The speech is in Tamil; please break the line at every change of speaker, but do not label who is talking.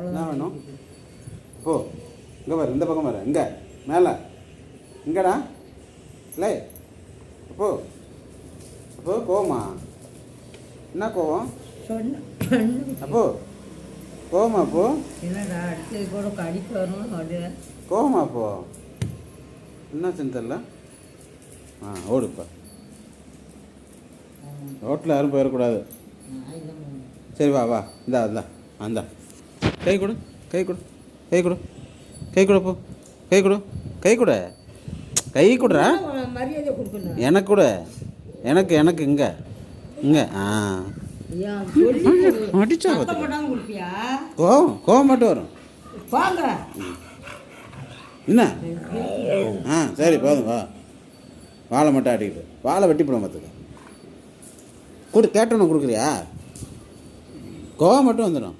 என்ன வேணும்? போ இங்கே பாரு, இந்த பக்கம் பாரு, இங்கே மேலே இங்கடா இல்லை. அப்போ அப்போ கோவமா? என்ன கோவம்? அப்போ கோவமா? அப்போ
என்னடா அடுத்தது கூட கடிப்பு வரும் அது
கோவமா? அப்போ என்ன தெரியல. ஓடுப்பா, ரோட்டில் யாரும் போயிடக்கூடாது. சரி வா வா, இந்தா இந்தா அந்தா கை கொடு, கை கொடு, கை கொடு, கை கொடு, போ கை கொடு, கை கொடு, கை கொடுறா.
மரியாதை கொடுக்கணும்.
எனக்கு கூட, எனக்கு எனக்கு இங்கே இங்கே அடிச்சா
கொடுப்பியா?
கோவம் கோவம் மட்டும் வரும்.
வாங்க
என்ன? சரி போதும் வா. வாழை மட்டும் ஆட்டிக்கிட்டு வாழை வெட்டி போட பார்த்துக்க. கொடு, கேட்டோன்னு கொடுக்குறியா? கோவம் மட்டும் வந்துடும்.